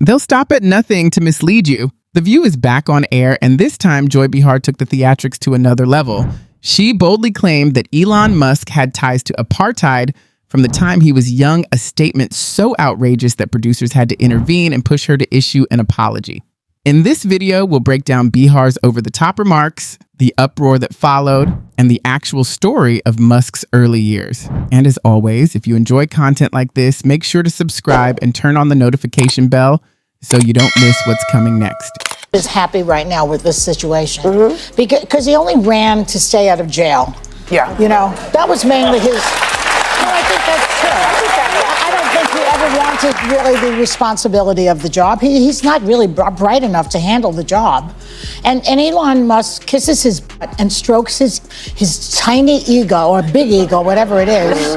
They'll stop at nothing to mislead you. The View is back on air, and this time Joy Behar took the theatrics to another level. She boldly claimed that Elon Musk had ties to apartheid from the time he was young, a statement so outrageous that producers had to intervene and push her to issue an apology. In this video, we'll break down Behar's over-the-top remarks, the uproar that followed, and the actual story of Musk's early years. And as always, if you enjoy content like this, make sure to subscribe and turn on the notification bell so you don't miss what's coming next. Is happy right now with this situation because he only ran to stay out of jail. Yeah. You know, that was mainly his. No, I think that's true. I don't think he ever wanted really the responsibility of the job. He's not really bright enough to handle the job. And Elon Musk kisses his butt and strokes his tiny ego or big ego, whatever it is.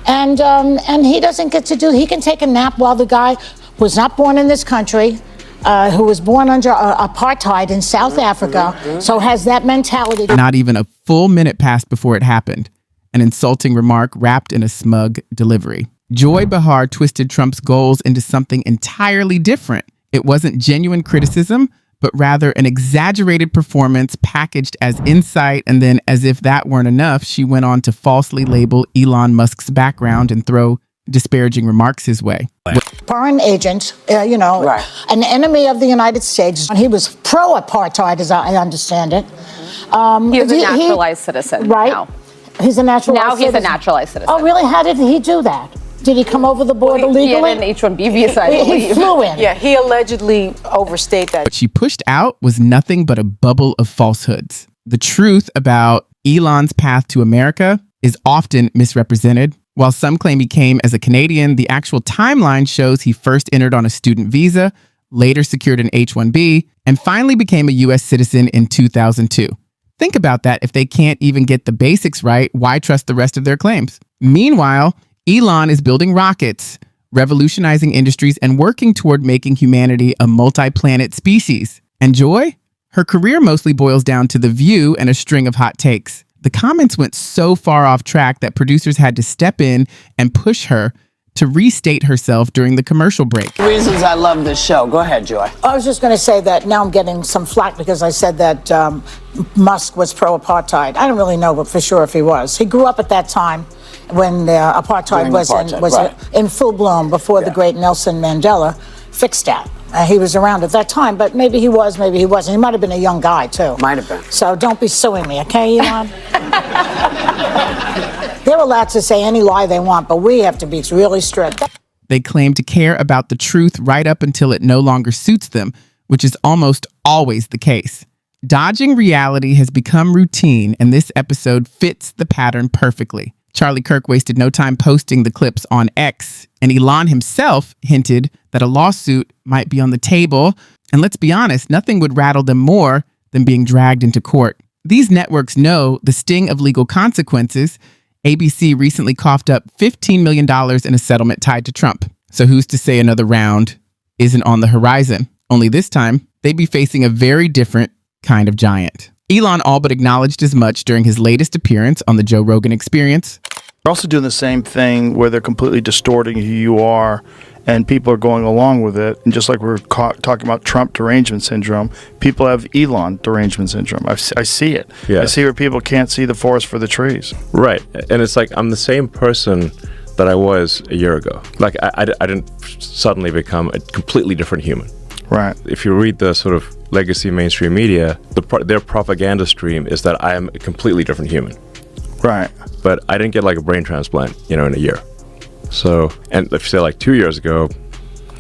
And he doesn't get to he can take a nap while the guy who was not born in this country, who was born under apartheid in South Africa, so has that mentality. Not even a full minute passed before it happened. An insulting remark wrapped in a smug delivery. Joy Behar twisted Trump's goals into something entirely different. It wasn't genuine criticism, but rather an exaggerated performance packaged as insight, and then, as if that weren't enough, she went on to falsely label Elon Musk's background and throw disparaging remarks his way. Foreign agent, an enemy of the United States. He was pro-apartheid, as I understand it. He's a naturalized citizen. Right? Now. He's a naturalized Now he's citizen. a naturalized citizen. Oh, really? How did he do that? Did he come over the border legally? He had an H-1B visa, I believe. He flew in. Yeah, he allegedly overstayed that. What she pushed out was nothing but a bubble of falsehoods. The truth about Elon's path to America is often misrepresented. While some claim he came as a Canadian, the actual timeline shows he first entered on a student visa, later secured an H-1B, and finally became a U.S. citizen in 2002. Think about that. If they can't even get the basics right, why trust the rest of their claims? Meanwhile, Elon is building rockets, revolutionizing industries, and working toward making humanity a multi-planet species. And Joy? Her career mostly boils down to The View and a string of hot takes. The comments went so far off track that producers had to step in and push her to restate herself during the commercial break. Reasons I love this show. Go ahead, Joy. I was just going to say that now I'm getting some flack because I said that Musk was pro-apartheid. I don't really know for sure if he was. He grew up at that time when apartheid was in full bloom before the great Nelson Mandela fixed that. He was around at that time, but maybe he was, maybe he wasn't. He might have been a young guy, too. Might have been. So don't be suing me, okay, Elon? They're allowed to say any lie they want, but we have to be really strict. They claim to care about the truth right up until it no longer suits them, which is almost always the case. Dodging reality has become routine, and this episode fits the pattern perfectly. Charlie Kirk wasted no time posting the clips on X, and Elon himself hinted that a lawsuit might be on the table. And let's be honest, nothing would rattle them more than being dragged into court. These networks know the sting of legal consequences. ABC recently coughed up $15 million in a settlement tied to Trump. So who's to say another round isn't on the horizon? Only this time, they'd be facing a very different kind of giant. Elon all but acknowledged as much during his latest appearance on the Joe Rogan Experience. They're also doing the same thing where they're completely distorting who you are, and people are going along with it. And just like we're talking about Trump derangement syndrome, people have Elon derangement syndrome. I see it. Yeah. I see where people can't see the forest for the trees. Right. And it's like I'm the same person that I was a year ago. Like I didn't suddenly become a completely different human. Right. If you read the sort of legacy mainstream media, their propaganda stream is that I am a completely different human. Right. But I didn't get like a brain transplant, in a year. So, and if you say like 2 years ago,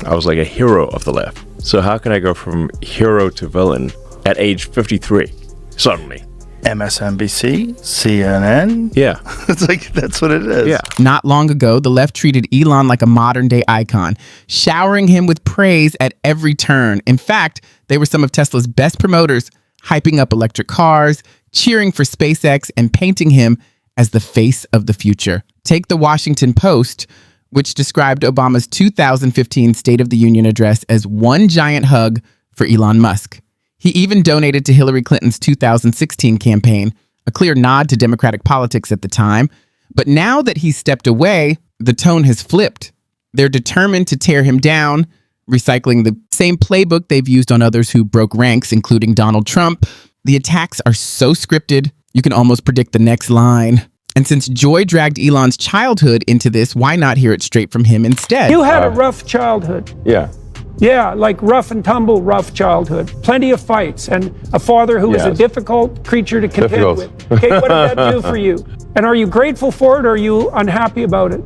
I was like a hero of the left. So how can I go from hero to villain at age 53 suddenly? MSNBC, CNN. Yeah. It's like, that's what it is. Yeah. Not long ago, the left treated Elon like a modern day icon, showering him with praise at every turn. In fact, they were some of Tesla's best promoters, hyping up electric cars, cheering for SpaceX, and painting him as the face of the future. Take the Washington Post, which described Obama's 2015 State of the Union address as one giant hug for Elon Musk. He even donated to Hillary Clinton's 2016 campaign, a clear nod to Democratic politics at the time. But now that he's stepped away, the tone has flipped. They're determined to tear him down, recycling the same playbook they've used on others who broke ranks, including Donald Trump. The attacks are so scripted, you can almost predict the next line. And since Joy dragged Elon's childhood into this, why not hear it straight from him instead? You had a rough childhood. Yeah. Yeah, like rough and tumble, rough childhood. Plenty of fights, and a father who was a difficult creature to contend with. Okay, what did that do for you? And are you grateful for it, or are you unhappy about it?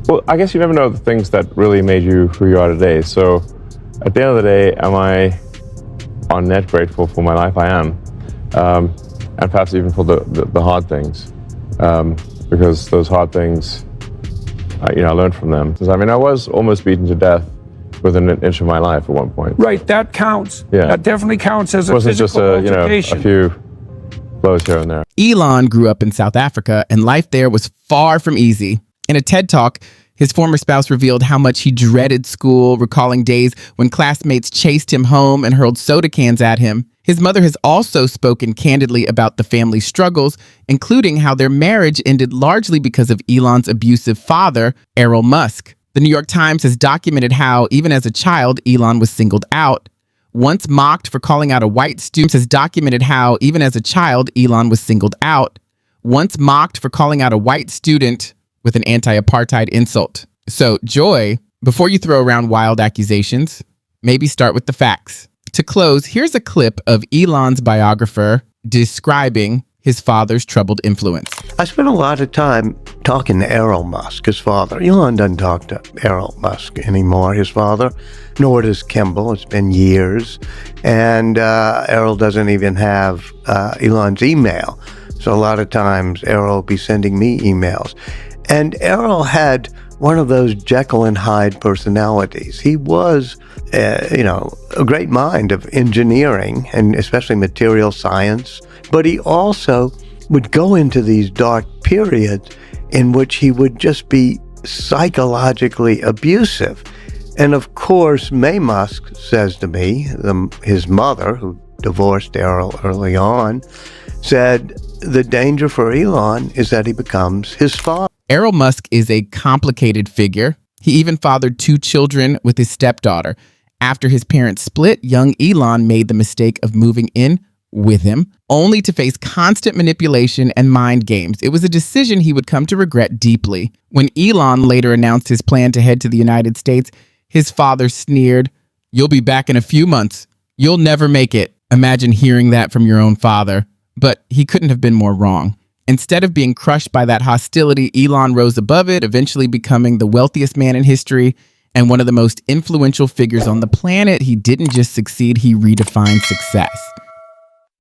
Well, I guess you never know the things that really made you who you are today. So at the end of the day, am I on net grateful for my life? I am. And perhaps even for the hard things. Because those hard things, I learned from them. I mean, I was almost beaten to death within an inch of my life at one point. Right, that counts. Yeah. That definitely counts as a It wasn't just physical altercation. a few blows here and there. Elon grew up in South Africa, and life there was far from easy. In a TED Talk, his former spouse revealed how much he dreaded school, recalling days when classmates chased him home and hurled soda cans at him. His mother has also spoken candidly about the family's struggles, including how their marriage ended largely because of Elon's abusive father, Elon Musk. The New York Times has documented how, even as a child, Elon was singled out. Once mocked for calling out a white student, has documented how, even as a child, Elon was singled out. Once mocked for calling out a white student with an anti-apartheid insult. So, Joy, before you throw around wild accusations, maybe start with the facts. To close, here's a clip of Elon's biographer describing his father's troubled influence. I spent a lot of time talking to Elon Musk, his father. Elon doesn't talk to Elon Musk anymore, his father, nor does Kimball. It's been years. And Errol doesn't even have Elon's email. So a lot of times Errol will be sending me emails. And Errol had one of those Jekyll and Hyde personalities. He was, a great mind of engineering and especially material science. But he also would go into these dark periods in which he would just be psychologically abusive. And of course, Mae Musk says to me, his mother, who divorced Errol early on, said the danger for Elon is that he becomes his father. Elon Musk is a complicated figure. He even fathered 2 children with his stepdaughter. After his parents split, young Elon made the mistake of moving in with him, only to face constant manipulation and mind games. It was a decision he would come to regret deeply. When Elon later announced his plan to head to the United States, his father sneered, "You'll be back in a few months. You'll never make it." Imagine hearing that from your own father. But he couldn't have been more wrong. Instead of being crushed by that hostility, Elon rose above it, eventually becoming the wealthiest man in history and one of the most influential figures on the planet. He didn't just succeed, he redefined success.